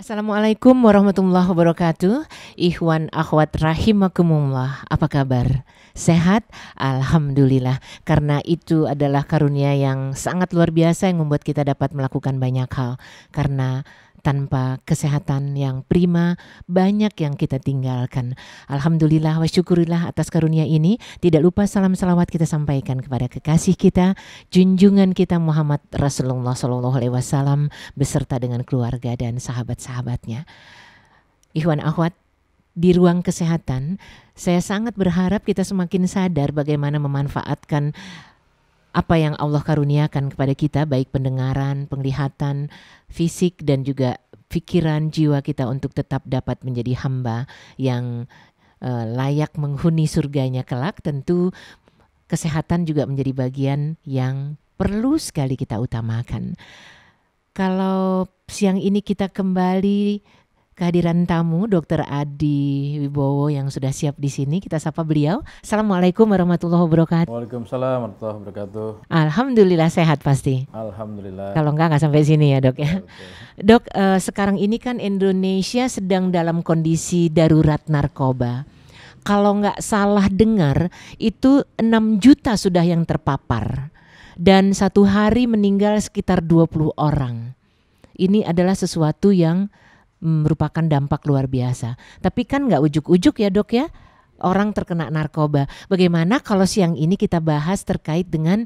Assalamualaikum warahmatullahi wabarakatuh. Ikhwan akhwat rahimakumullah. Apa kabar? Sehat? Alhamdulillah. Karena itu adalah karunia yang sangat luar biasa yang membuat kita dapat melakukan banyak hal. Karena tanpa kesehatan yang prima, banyak yang kita tinggalkan. Alhamdulillah wa syukurillah atas karunia ini. Tidak lupa salam salawat kita sampaikan kepada kekasih kita, junjungan kita Muhammad Rasulullah SAW beserta dengan keluarga dan sahabat-sahabatnya. Ikhwan akhwat, di ruang kesehatan, saya sangat berharap kita semakin sadar bagaimana memanfaatkan apa yang Allah karuniakan kepada kita, baik pendengaran, penglihatan, fisik dan juga pikiran jiwa kita untuk tetap dapat menjadi hamba yang layak menghuni surganya kelak. Tentu kesehatan juga menjadi bagian yang perlu sekali kita utamakan. Kalau siang ini kita kembali kehadiran tamu Dr. Adi Wibowo yang sudah siap di sini, kita sapa beliau. Assalamualaikum warahmatullahi wabarakatuh. Waalaikumsalam warahmatullahi wabarakatuh. Alhamdulillah sehat pasti. Alhamdulillah. Kalau enggak sampai sini ya dok ya. Oke. Dok, sekarang ini kan Indonesia sedang dalam kondisi darurat narkoba. Kalau nggak salah dengar itu 6 juta sudah yang terpapar. Dan satu hari meninggal sekitar 20 orang. Ini adalah sesuatu yang merupakan dampak luar biasa. Tapi kan nggak ujuk-ujuk ya dok ya, orang terkena narkoba. Bagaimana kalau siang ini kita bahas terkait dengan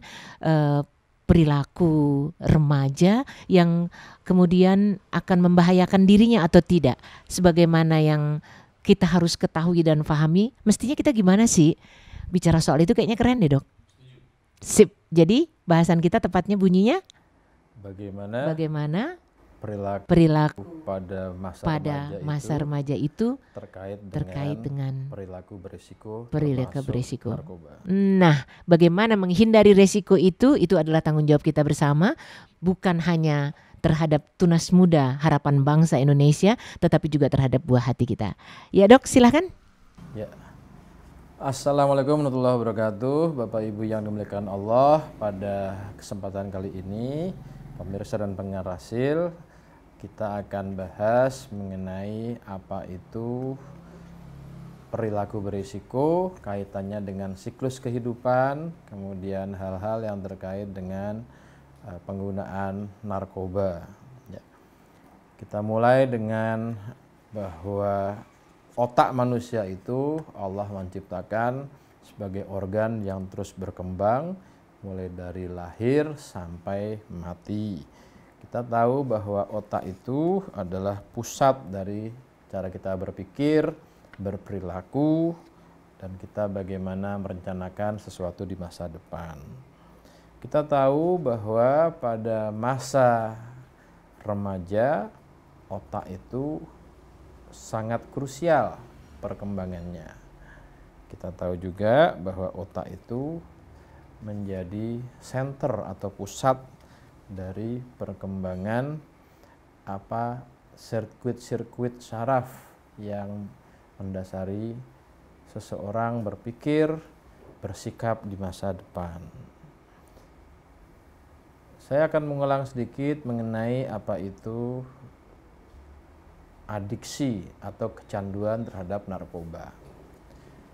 perilaku remaja yang kemudian akan membahayakan dirinya atau tidak. Sebagaimana yang kita harus ketahui dan pahami, mestinya kita gimana sih bicara soal itu, kayaknya keren deh dok. Sip, jadi bahasan kita tepatnya bunyinya bagaimana perilaku pada masa remaja itu terkait dengan perilaku berisiko narkoba. Nah, bagaimana menghindari resiko itu adalah tanggung jawab kita bersama, bukan hanya terhadap tunas muda harapan bangsa Indonesia, tetapi juga terhadap buah hati kita. Ya dok, silahkan. Ya. Assalamualaikum warahmatullahi wabarakatuh. Bapak Ibu yang dimuliakan Allah, pada kesempatan kali ini pemirsa dan pendengar Rasil, kita akan bahas mengenai apa itu perilaku berisiko, kaitannya dengan siklus kehidupan, kemudian hal-hal yang terkait dengan penggunaan narkoba. Ya. Kita mulai dengan bahwa otak manusia itu Allah menciptakan sebagai organ yang terus berkembang mulai dari lahir sampai mati. Kita tahu bahwa otak itu adalah pusat dari cara kita berpikir, berperilaku, dan kita bagaimana merencanakan sesuatu di masa depan. Kita tahu bahwa pada masa remaja, otak itu sangat krusial perkembangannya. Kita tahu juga bahwa otak itu menjadi center atau pusat dari perkembangan sirkuit saraf yang mendasari seseorang berpikir, bersikap di masa depan. Saya akan mengulang sedikit mengenai apa itu adiksi atau kecanduan terhadap narkoba.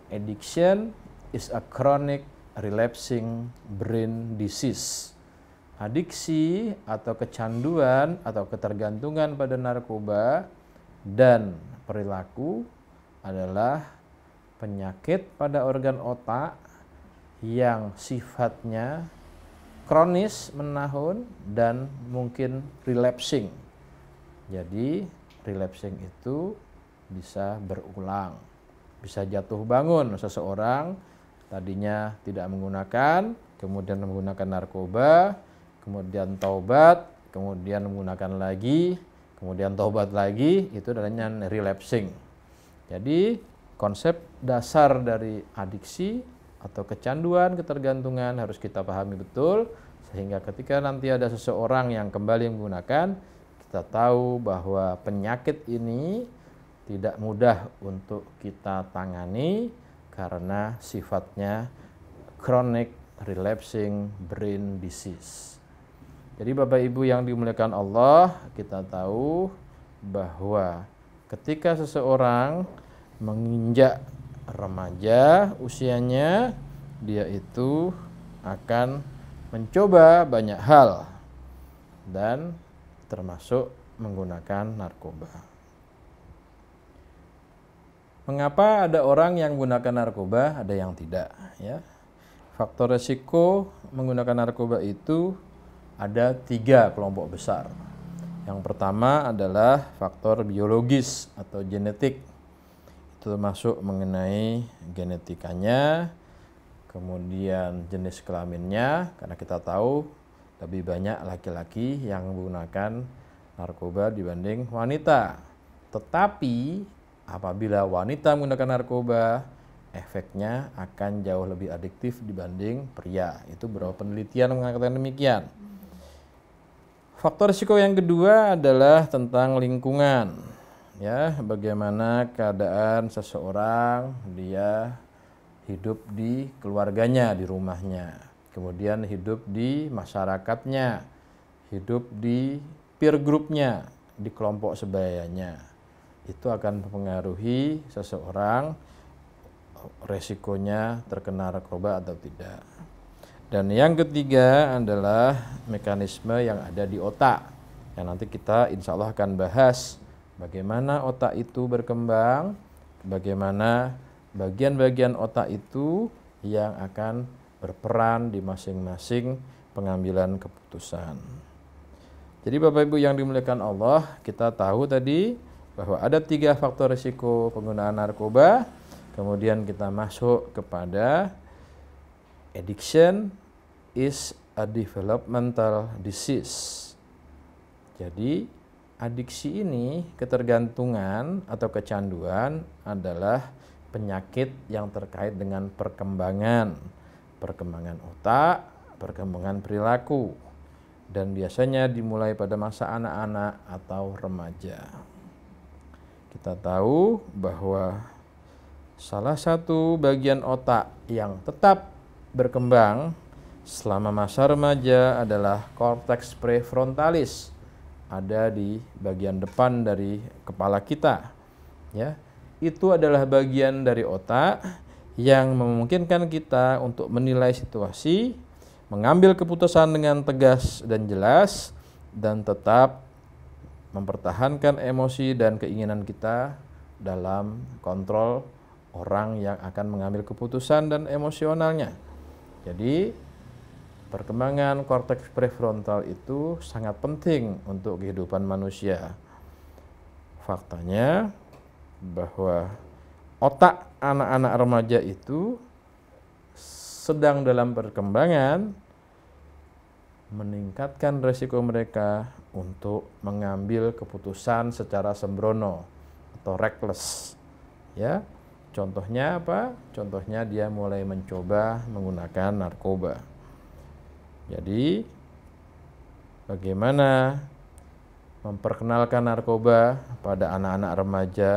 Addiction is a chronic relapsing brain disease. Adiksi atau kecanduan atau ketergantungan pada narkoba dan perilaku adalah penyakit pada organ otak yang sifatnya kronis menahun dan mungkin relapsing. Jadi relapsing itu bisa berulang, bisa jatuh bangun seseorang tadinya tidak menggunakan, kemudian menggunakan narkoba, kemudian taubat, kemudian menggunakan lagi, kemudian taubat lagi, itu namanya relapsing. Jadi konsep dasar dari adiksi atau kecanduan, ketergantungan harus kita pahami betul, sehingga ketika nanti ada seseorang yang kembali menggunakan, kita tahu bahwa penyakit ini tidak mudah untuk kita tangani karena sifatnya chronic relapsing brain disease. Jadi Bapak Ibu yang dimuliakan Allah, kita tahu bahwa ketika seseorang menginjak remaja usianya, dia itu akan mencoba banyak hal dan termasuk menggunakan narkoba. Mengapa ada orang yang menggunakan narkoba, ada yang tidak, ya? Faktor resiko menggunakan narkoba itu ada 3 kelompok besar. Yang pertama adalah faktor biologis atau genetik. Itu termasuk mengenai genetikanya, kemudian jenis kelaminnya, karena kita tahu lebih banyak laki-laki yang menggunakan narkoba dibanding wanita. Tetapi apabila wanita menggunakan narkoba, efeknya akan jauh lebih adiktif dibanding pria. Itu beberapa penelitian mengatakan demikian. Faktor risiko yang kedua adalah tentang lingkungan. Ya, bagaimana keadaan seseorang, dia hidup di keluarganya, di rumahnya, kemudian hidup di masyarakatnya, hidup di peer groupnya, di kelompok sebayanya. Itu akan mempengaruhi seseorang resikonya terkena narkoba atau tidak. Dan yang ketiga adalah mekanisme yang ada di otak, yang nanti kita insya Allah akan bahas bagaimana otak itu berkembang, bagaimana bagian-bagian otak itu yang akan berperan di masing-masing pengambilan keputusan. Jadi Bapak Ibu yang dimuliakan Allah, kita tahu tadi bahwa ada 3 faktor risiko penggunaan narkoba. Kemudian kita masuk kepada addiction is a developmental disease. Jadi adiksi ini, ketergantungan atau kecanduan adalah penyakit yang terkait dengan perkembangan otak, perkembangan perilaku, dan biasanya dimulai pada masa anak-anak atau remaja. Kita tahu bahwa salah satu bagian otak yang tetap berkembang selama masa remaja adalah korteks prefrontalis, ada di bagian depan dari kepala kita, ya. Itu adalah bagian dari otak yang memungkinkan kita untuk menilai situasi, mengambil keputusan dengan tegas dan jelas, dan tetap mempertahankan emosi dan keinginan kita dalam kontrol orang yang akan mengambil keputusan dan emosionalnya. Jadi perkembangan korteks prefrontal itu sangat penting untuk kehidupan manusia. Faktanya bahwa otak anak-anak remaja itu sedang dalam perkembangan, meningkatkan resiko mereka untuk mengambil keputusan secara sembrono atau reckless, ya. Contohnya apa? Contohnya dia mulai mencoba menggunakan narkoba. Jadi bagaimana memperkenalkan narkoba pada anak-anak remaja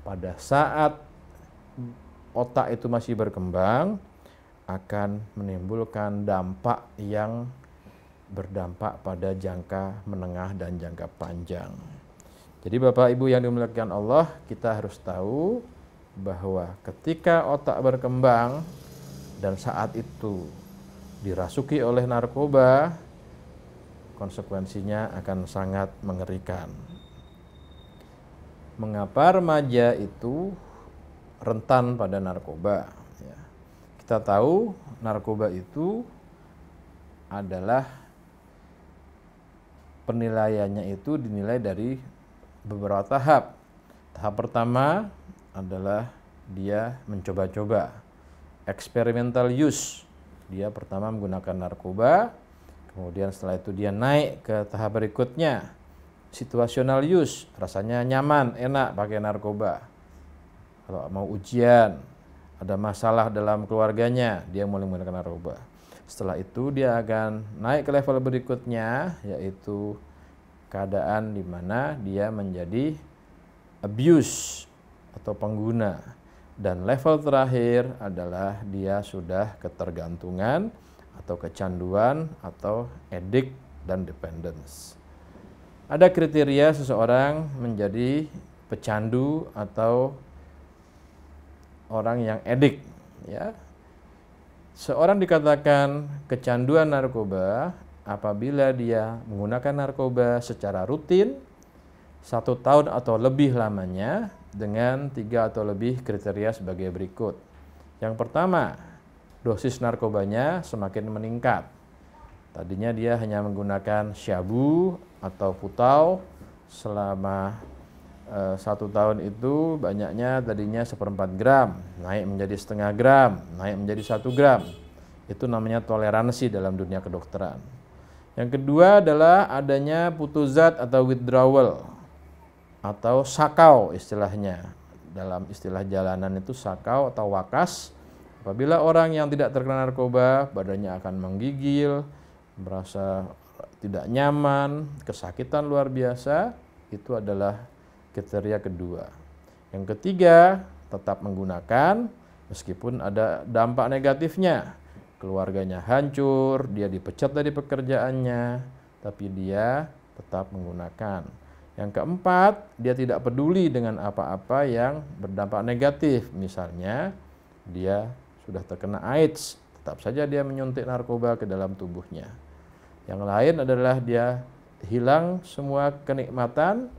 pada saat otak itu masih berkembang akan menimbulkan dampak yang berdampak pada jangka menengah dan jangka panjang. Jadi Bapak Ibu yang dimuliakan Allah, kita harus tahu bahwa ketika otak berkembang dan saat itu dirasuki oleh narkoba, konsekuensinya akan sangat mengerikan. Mengapa remaja itu rentan pada narkoba? Ya. Kita tahu narkoba itu adalah penilaiannya itu dinilai dari beberapa tahap. Tahap pertama adalah dia mencoba-coba, experimental use. Dia pertama menggunakan narkoba, kemudian setelah itu dia naik ke tahap berikutnya, situational use, rasanya nyaman, enak pakai narkoba. Kalau mau ujian, ada masalah dalam keluarganya, dia mulai menggunakan narkoba. Setelah itu dia akan naik ke level berikutnya, yaitu keadaan di mana dia menjadi abuse atau pengguna. Dan level terakhir adalah dia sudah ketergantungan atau kecanduan atau addict dan dependence. Ada kriteria seseorang menjadi pecandu atau orang yang edik, ya. Seorang dikatakan kecanduan narkoba apabila dia menggunakan narkoba secara rutin 1 tahun atau lebih lamanya dengan 3 atau lebih kriteria sebagai berikut. Yang pertama, dosis narkobanya semakin meningkat. Tadinya dia hanya menggunakan syabu atau putau selama 1 tahun itu banyaknya tadinya 1/4 gram, naik menjadi setengah gram, naik menjadi 1 gram. Itu namanya toleransi dalam dunia kedokteran. Yang kedua adalah adanya putus zat atau withdrawal atau sakau istilahnya. Dalam istilah jalanan itu sakau atau wakas. Apabila orang yang tidak terkena narkoba, badannya akan menggigil, merasa tidak nyaman, kesakitan luar biasa, itu adalah kriteria kedua. Yang ketiga, tetap menggunakan meskipun ada dampak negatifnya. Keluarganya hancur, dia dipecat dari pekerjaannya, tapi dia tetap menggunakan. Yang keempat, dia tidak peduli dengan apa-apa yang berdampak negatif. Misalnya, dia sudah terkena AIDS, tetap saja dia menyuntik narkoba ke dalam tubuhnya. Yang lain adalah dia hilang semua kenikmatan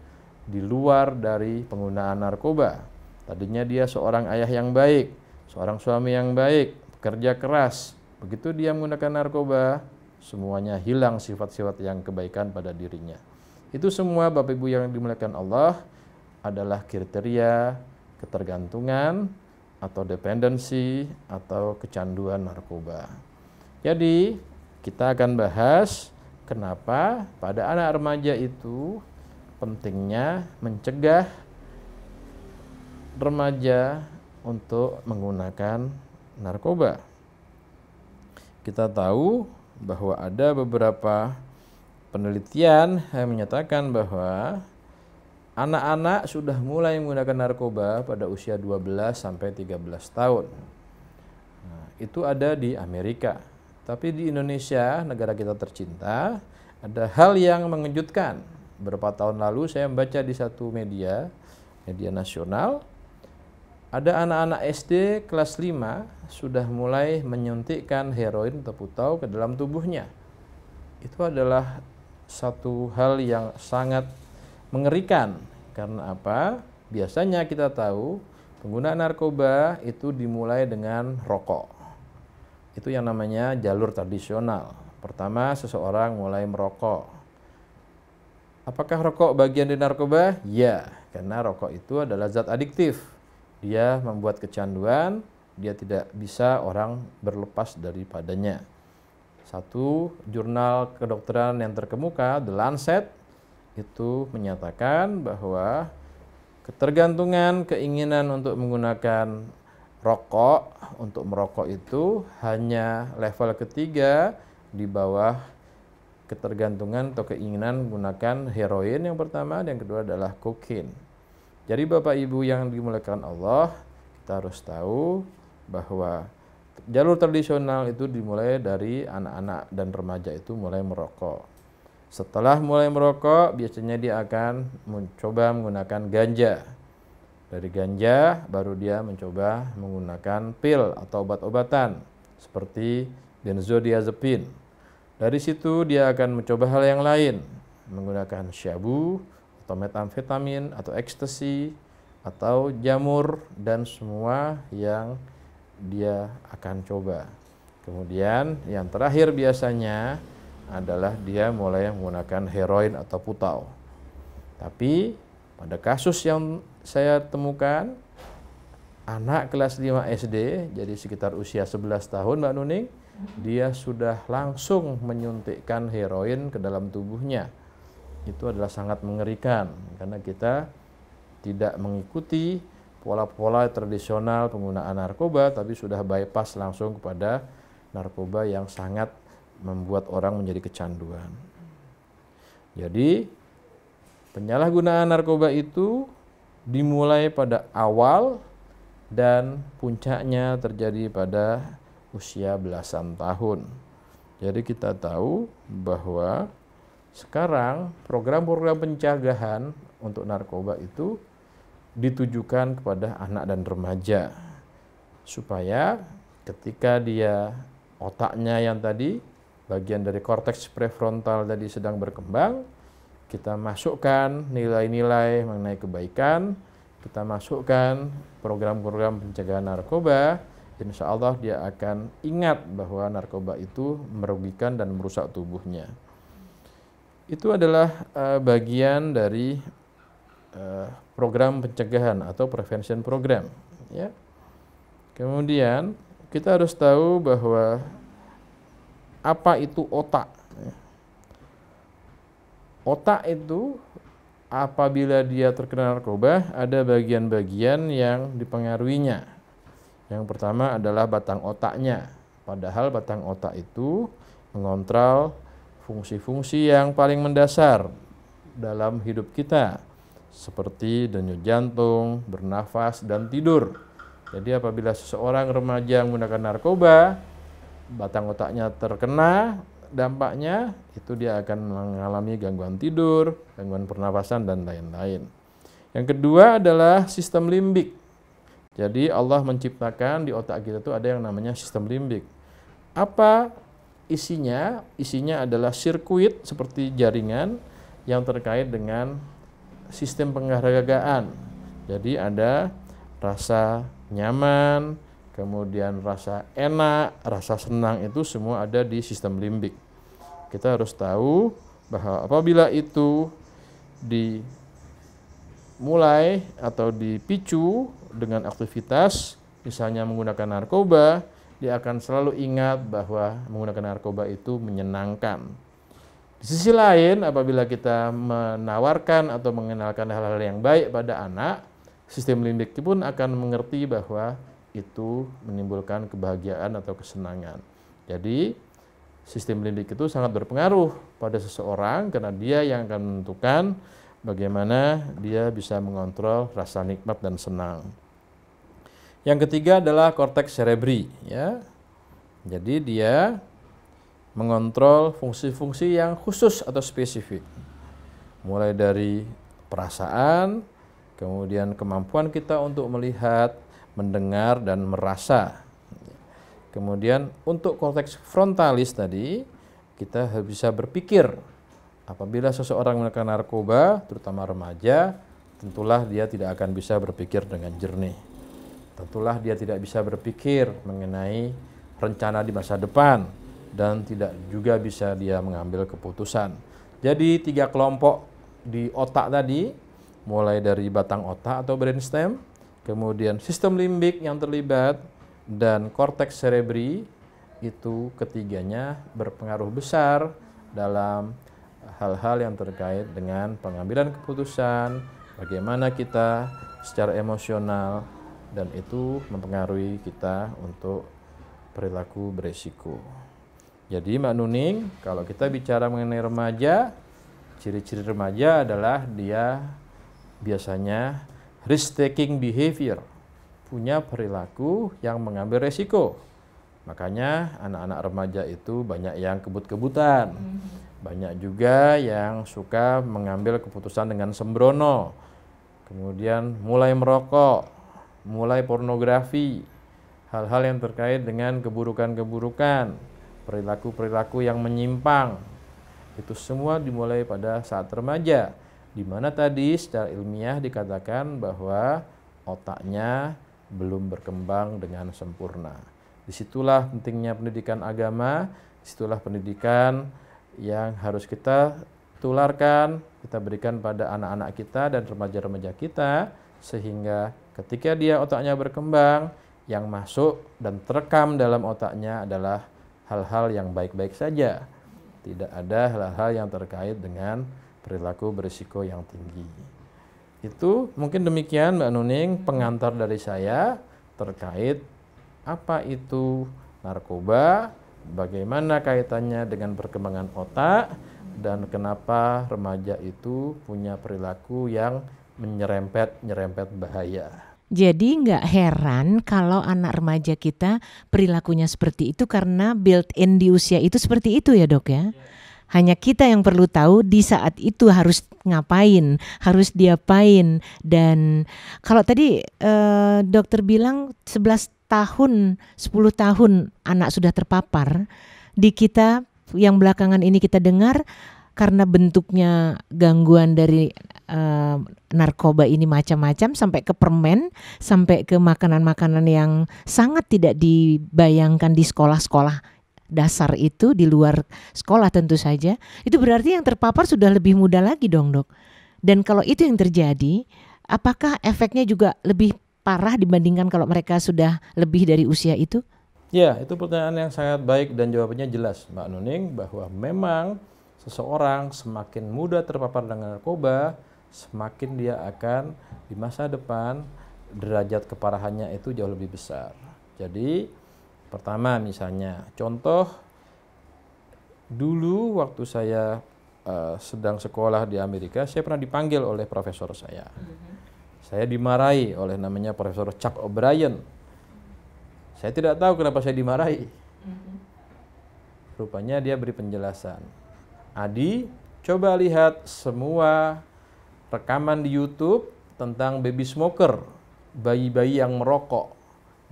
di luar dari penggunaan narkoba. Tadinya dia seorang ayah yang baik, seorang suami yang baik, bekerja keras. Begitu dia menggunakan narkoba, semuanya hilang sifat-sifat yang kebaikan pada dirinya. Itu semua Bapak Ibu yang dimuliakan Allah adalah kriteria ketergantungan atau dependensi atau kecanduan narkoba. Jadi kita akan bahas kenapa pada anak remaja itu pentingnya mencegah remaja untuk menggunakan narkoba. Kita tahu bahwa ada beberapa penelitian yang menyatakan bahwa anak-anak sudah mulai menggunakan narkoba pada usia 12 sampai 13 tahun. Nah, itu ada di Amerika. Tapi di Indonesia, negara kita tercinta, ada hal yang mengejutkan. Beberapa tahun lalu saya membaca di satu media nasional, ada anak-anak SD kelas 5 sudah mulai menyuntikkan heroin atau putau ke dalam tubuhnya. Itu adalah satu hal yang sangat mengerikan. Karena apa? Biasanya kita tahu penggunaan narkoba itu dimulai dengan rokok. Itu yang namanya jalur tradisional. Pertama, seseorang mulai merokok. Apakah rokok bagian dari narkoba? Ya, karena rokok itu adalah zat adiktif. Dia membuat kecanduan, dia tidak bisa orang berlepas daripadanya. Satu jurnal kedokteran yang terkemuka, The Lancet, itu menyatakan bahwa ketergantungan keinginan untuk menggunakan rokok, untuk merokok itu hanya level ketiga di bawah ketergantungan atau keinginan menggunakan heroin yang pertama, dan yang kedua adalah kokain. Jadi Bapak Ibu yang dimuliakan Allah, kita harus tahu bahwa jalur tradisional itu dimulai dari anak-anak dan remaja itu mulai merokok. Setelah mulai merokok, biasanya dia akan mencoba menggunakan ganja. Dari ganja, baru dia mencoba menggunakan pil atau obat-obatan seperti benzodiazepin. Dari situ dia akan mencoba hal yang lain, menggunakan syabu atau metamfetamin atau ekstasi atau jamur dan semua yang dia akan coba. Kemudian yang terakhir biasanya adalah dia mulai menggunakan heroin atau putau. Tapi pada kasus yang saya temukan, anak kelas 5 SD, jadi sekitar usia 11 tahun Mbak Nuning, dia sudah langsung menyuntikkan heroin ke dalam tubuhnya. Itu adalah sangat mengerikan, karena kita tidak mengikuti pola-pola tradisional penggunaan narkoba, tapi sudah bypass langsung kepada narkoba yang sangat membuat orang menjadi kecanduan. Jadi penyalahgunaan narkoba itu dimulai pada awal dan puncaknya terjadi pada usia belasan tahun. Jadi kita tahu bahwa Sekarang program-program pencegahan untuk narkoba itu ditujukan kepada anak dan remaja, supaya ketika dia otaknya yang tadi bagian dari korteks prefrontal tadi sedang berkembang, kita masukkan nilai-nilai mengenai kebaikan, kita masukkan program-program pencegahan narkoba, insya Allah dia akan ingat bahwa narkoba itu merugikan dan merusak tubuhnya. Itu adalah bagian dari program pencegahan atau prevention program, ya. Kemudian kita harus tahu bahwa apa itu otak. Otak itu apabila dia terkena narkoba ada bagian-bagian yang dipengaruhinya. Yang pertama adalah batang otaknya. Padahal batang otak itu mengontrol fungsi-fungsi yang paling mendasar dalam hidup kita, seperti denyut jantung, bernafas, dan tidur. Jadi apabila seseorang remaja menggunakan narkoba, batang otaknya terkena, dampaknya itu dia akan mengalami gangguan tidur, gangguan pernapasan, dan lain-lain. Yang kedua adalah sistem limbik. Jadi Allah menciptakan di otak kita itu ada yang namanya sistem limbik. Apa isinya? Isinya adalah sirkuit seperti jaringan yang terkait dengan sistem penghargaan. Jadi ada rasa nyaman, kemudian rasa enak, rasa senang, itu semua ada di sistem limbik. Kita harus tahu bahwa apabila itu dimulai atau dipicu dengan aktivitas, misalnya menggunakan narkoba, dia akan selalu ingat bahwa menggunakan narkoba itu menyenangkan. Di sisi lain, apabila kita menawarkan atau mengenalkan hal-hal yang baik pada anak, sistem limbik pun akan mengerti bahwa itu menimbulkan kebahagiaan atau kesenangan. Jadi, sistem limbik itu sangat berpengaruh pada seseorang karena dia yang akan menentukan bagaimana dia bisa mengontrol rasa nikmat dan senang. Yang ketiga adalah korteks cerebri, ya. Jadi dia mengontrol fungsi-fungsi yang khusus atau spesifik. Mulai dari perasaan, kemudian kemampuan kita untuk melihat, mendengar, dan merasa. Kemudian untuk korteks frontalis tadi, kita bisa berpikir. Apabila seseorang menggunakan narkoba, terutama remaja, tentulah dia tidak akan bisa berpikir dengan jernih. Tentulah dia tidak bisa berpikir mengenai rencana di masa depan, dan tidak juga bisa dia mengambil keputusan. Jadi 3 kelompok di otak tadi, mulai dari batang otak atau brainstem, kemudian sistem limbik yang terlibat, dan korteks cerebri, itu ketiganya berpengaruh besar dalam hal-hal yang terkait dengan pengambilan keputusan, bagaimana kita secara emosional, dan itu mempengaruhi kita untuk perilaku beresiko. Jadi Mbak Nuning, kalau kita bicara mengenai remaja, ciri-ciri remaja adalah dia biasanya risk-taking behavior, punya perilaku yang mengambil resiko. Makanya anak-anak remaja itu banyak yang kebut-kebutan, banyak juga yang suka mengambil keputusan dengan sembrono, kemudian mulai merokok, mulai pornografi, hal-hal yang terkait dengan keburukan-keburukan, perilaku-perilaku yang menyimpang. Itu semua dimulai pada saat remaja, di mana tadi secara ilmiah dikatakan bahwa otaknya belum berkembang dengan sempurna. Disitulah pentingnya pendidikan agama, disitulah pendidikan yang harus kita tularkan, kita berikan pada anak-anak kita dan remaja-remaja kita, sehingga ketika dia otaknya berkembang, yang masuk dan terekam dalam otaknya adalah hal-hal yang baik-baik saja. Tidak ada hal-hal yang terkait dengan perilaku berisiko yang tinggi. Itu mungkin demikian Mbak Nuning pengantar dari saya terkait apa itu narkoba, bagaimana kaitannya dengan perkembangan otak, dan kenapa remaja itu punya perilaku yang menyerempet bahaya. Jadi nggak heran kalau anak remaja kita perilakunya seperti itu karena built-in di usia itu seperti itu ya dok ya? Hanya kita yang perlu tahu di saat itu harus ngapain, harus diapain. Dan kalau tadi dokter bilang 11 tahun, 10 tahun anak sudah terpapar, di kita yang belakangan ini kita dengar karena bentuknya gangguan dari narkoba ini macam-macam, sampai ke permen, sampai ke makanan-makanan yang sangat tidak dibayangkan di sekolah-sekolah dasar itu, di luar sekolah tentu saja. Itu berarti yang terpapar sudah lebih muda lagi dong, Dok. Dan kalau itu yang terjadi, apakah efeknya juga lebih parah dibandingkan kalau mereka sudah lebih dari usia itu? Ya, itu pertanyaan yang sangat baik dan jawabannya jelas, Mbak Nuning, bahwa memang seseorang semakin muda terpapar dengan narkoba, semakin dia akan di masa depan derajat keparahannya itu jauh lebih besar. Jadi pertama misalnya, contoh dulu waktu saya sedang sekolah di Amerika, saya pernah dipanggil oleh profesor saya. Saya dimarahi oleh namanya Profesor Chuck O'Brien. Saya tidak tahu kenapa saya dimarahi. Rupanya dia beri penjelasan. Adi, coba lihat semua rekaman di YouTube tentang baby smoker, bayi-bayi yang merokok,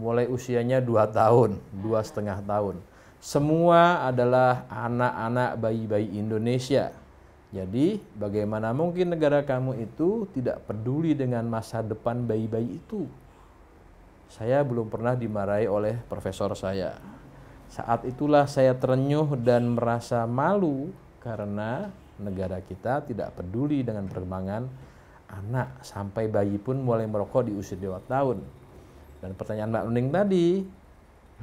mulai usianya 2 tahun, 2,5 tahun. Semua adalah anak-anak bayi-bayi Indonesia. Jadi bagaimana mungkin negara kamu itu tidak peduli dengan masa depan bayi-bayi itu? Saya belum pernah dimarahi oleh profesor saya. Saat itulah saya terenyuh dan merasa malu karena negara kita tidak peduli dengan perkembangan anak, sampai bayi pun mulai merokok di usia 2 tahun. Dan pertanyaan Mbak Nuning tadi,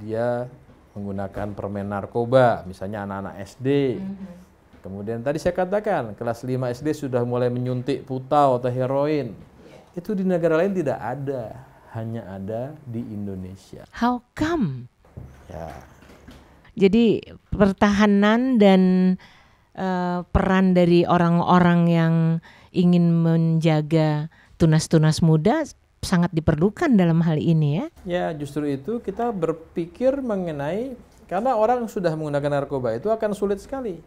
dia menggunakan permen narkoba, misalnya anak-anak SD. Kemudian tadi saya katakan, kelas 5 SD sudah mulai menyuntik putau atau heroin. Itu di negara lain tidak ada, hanya ada di Indonesia. How come? Ya. Jadi pertahanan dan peran dari orang-orang yang ingin menjaga tunas-tunas muda sangat diperlukan dalam hal ini ya? Ya, justru itu kita berpikir mengenai, karena orang sudah menggunakan narkoba itu akan sulit sekali.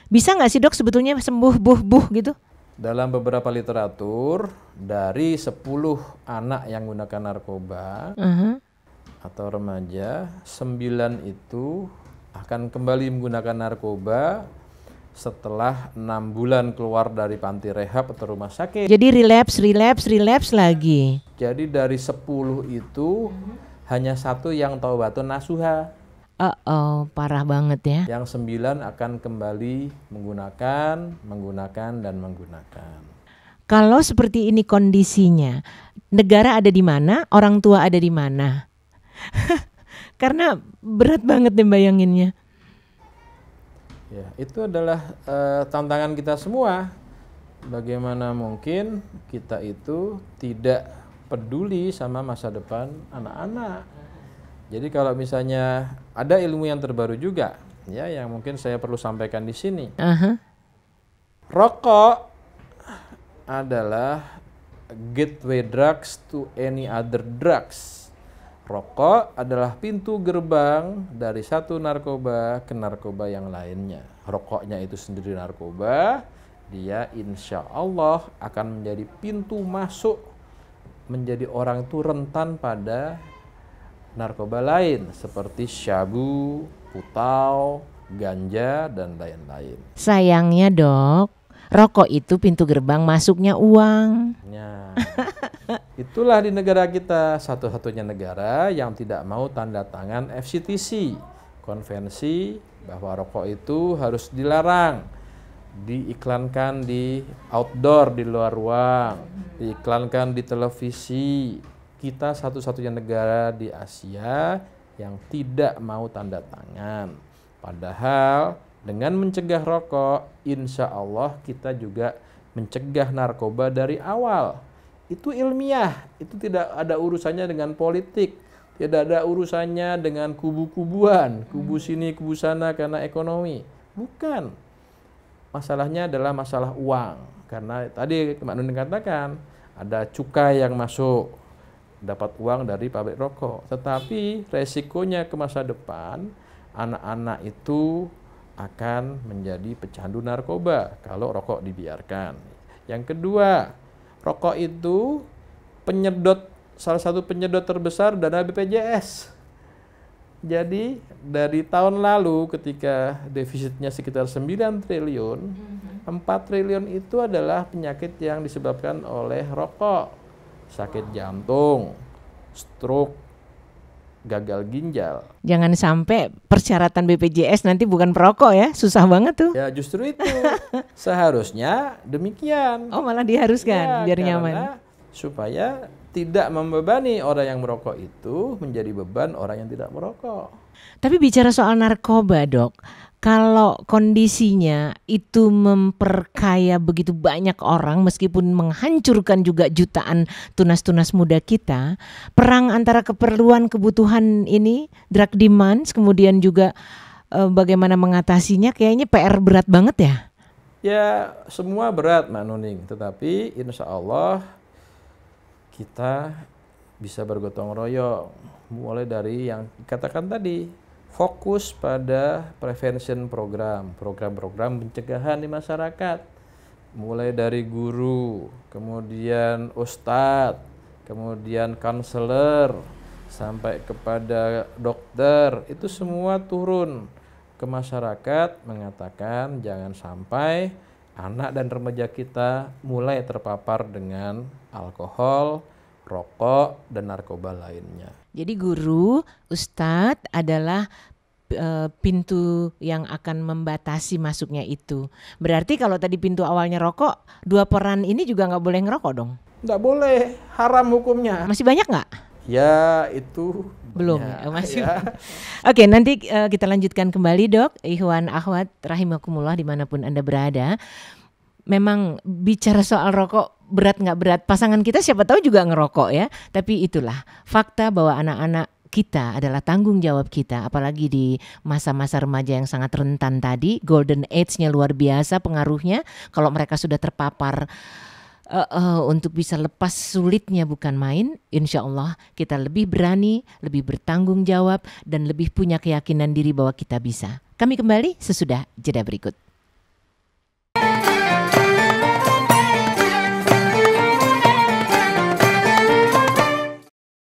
Bisa nggak sih dok sebetulnya sembuh buh gitu? Dalam beberapa literatur, dari 10 anak yang menggunakan narkoba atau remaja, 9 itu akan kembali menggunakan narkoba setelah 6 bulan keluar dari panti rehab atau rumah sakit. Jadi relapse lagi. Jadi dari 10 itu hanya 1 yang taubatun nasuha. Parah banget ya. Yang 9 akan kembali menggunakan dan menggunakan. Kalau seperti ini kondisinya, negara ada di mana, orang tua ada di mana? Karena berat banget deh bayanginnya. Ya, itu adalah tantangan kita semua. Bagaimana mungkin kita itu tidak peduli sama masa depan anak-anak. Jadi kalau misalnya ada ilmu yang terbaru juga, ya, yang mungkin saya perlu sampaikan di sini. Rokok adalah gateway drugs to any other drugs. Rokok adalah pintu gerbang dari satu narkoba ke narkoba yang lainnya. Rokoknya itu sendiri narkoba, dia insya Allah akan menjadi pintu masuk, menjadi orang itu rentan pada narkoba lain seperti syabu, putau, ganja, dan lain-lain. Sayangnya dok, rokok itu pintu gerbang masuknya uang. Ya. Itulah di negara kita satu-satunya negara yang tidak mau tanda tangan FCTC, konvensi bahwa rokok itu harus dilarang, diiklankan di outdoor, di luar ruang, diiklankan di televisi. Kita satu-satunya negara di Asia yang tidak mau tanda tangan. Padahal dengan mencegah rokok, insya Allah kita juga mencegah narkoba dari awal. Itu ilmiah, itu tidak ada urusannya dengan politik, tidak ada urusannya dengan kubu-kubuan, kubu sini, kubu sana karena ekonomi. Bukan. Masalahnya adalah masalah uang. Karena tadi Mbak Nuning katakan, ada cukai yang masuk, dapat uang dari pabrik rokok. Tetapi resikonya ke masa depan, anak-anak itu akan menjadi pecandu narkoba kalau rokok dibiarkan. Yang kedua, rokok itu salah satu penyedot terbesar dana BPJS. Jadi dari tahun lalu ketika defisitnya sekitar 9 triliun, 4 triliun itu adalah penyakit yang disebabkan oleh rokok. Sakit jantung, stroke, gagal ginjal. Jangan sampai persyaratan BPJS nanti bukan perokok ya, susah banget tuh. Ya justru itu, seharusnya demikian. Oh malah diharuskan, biar nyaman. Supaya tidak membebani orang yang merokok itu menjadi beban orang yang tidak merokok. Tapi bicara soal narkoba, Dok, kalau kondisinya itu memperkaya begitu banyak orang meskipun menghancurkan juga jutaan tunas-tunas muda kita, perang antara keperluan kebutuhan ini, drug demands, kemudian juga bagaimana mengatasinya kayaknya PR berat banget ya? Ya semua berat Mbak Nuning, tetapi insya Allah kita bisa bergotong royong, mulai dari yang dikatakan tadi, fokus pada prevention program-program pencegahan di masyarakat, mulai dari guru, kemudian ustadz, kemudian konselor, sampai kepada dokter, itu semua turun ke masyarakat mengatakan jangan sampai anak dan remaja kita mulai terpapar dengan alkohol, rokok, dan narkoba lainnya. Jadi guru, ustadz adalah pintu yang akan membatasi masuknya itu. Berarti kalau tadi pintu awalnya rokok, dua peran ini juga nggak boleh ngerokok dong? Nggak boleh, haram hukumnya. Masih banyak nggak? Ya itu belum banyak, masih. ya. Oke, nanti kita lanjutkan kembali Dok. Ikhwan akhwat rahimakumullah dimanapun Anda berada. Memang bicara soal rokok berat nggak berat, pasangan kita siapa tahu juga ngerokok ya. Tapi itulah fakta bahwa anak-anak kita adalah tanggung jawab kita, apalagi di masa-masa remaja yang sangat rentan tadi, golden age-nya luar biasa pengaruhnya. Kalau mereka sudah terpapar untuk bisa lepas sulitnya bukan main. Insya Allah kita lebih berani, lebih bertanggung jawab, dan lebih punya keyakinan diri bahwa kita bisa. Kami kembali sesudah jeda berikut.